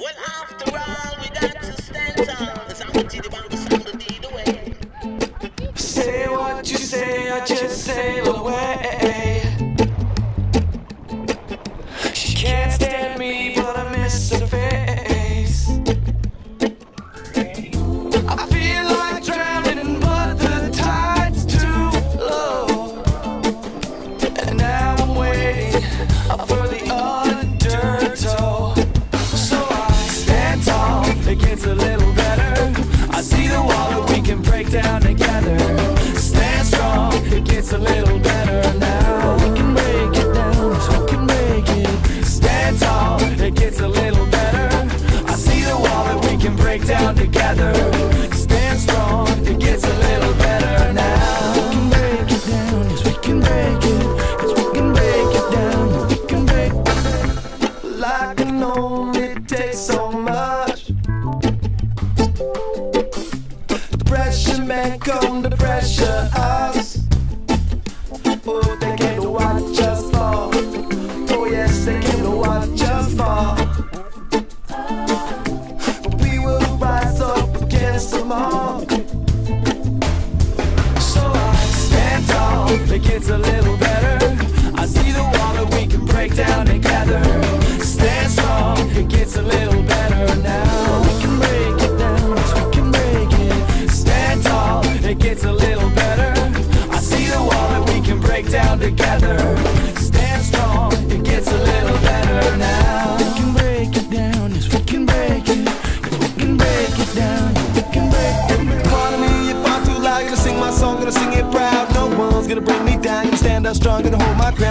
Well, after all, we got to stand tall. The sound of the bang, the sound of the way. Say what you say, I just sail away. She can't stand me, but I miss her face. I feel like drowning, but the tide's too low. And now I'm waiting for the undertow. So I stand tall, it gets a little better. I see the wall that we can break down together. Stand strong, it gets a little better now. We can break it down, yes, we can break it. Stand tall, it gets a little better. I see the wall that we can break down together. Stand strong, it gets a little better now. We can break it down, yes, we can break it. Yes, we can break it down, we can break it. Like I know it takes so much. The pressure man come to pressure us. Oh, they came to watch us fall. Oh yes, they came to watch us fall. But we will rise up against them all. So I stand tall, it gets a little better. I see the wall that we can break down together. Stand strong, it gets a little better now. We can break it down, yes, we can break it. Stand tall, it gets a little better. I see the wall that we can break down together. Stand strong, it gets a little better now. We can break it down, yes, we can break it. Yes, we can break it down, we can break it. Pardon me if I'm too loud, gonna sing my song, gonna sing it proud. No one's gonna bring me down, gonna stand up strong, gonna hold my ground.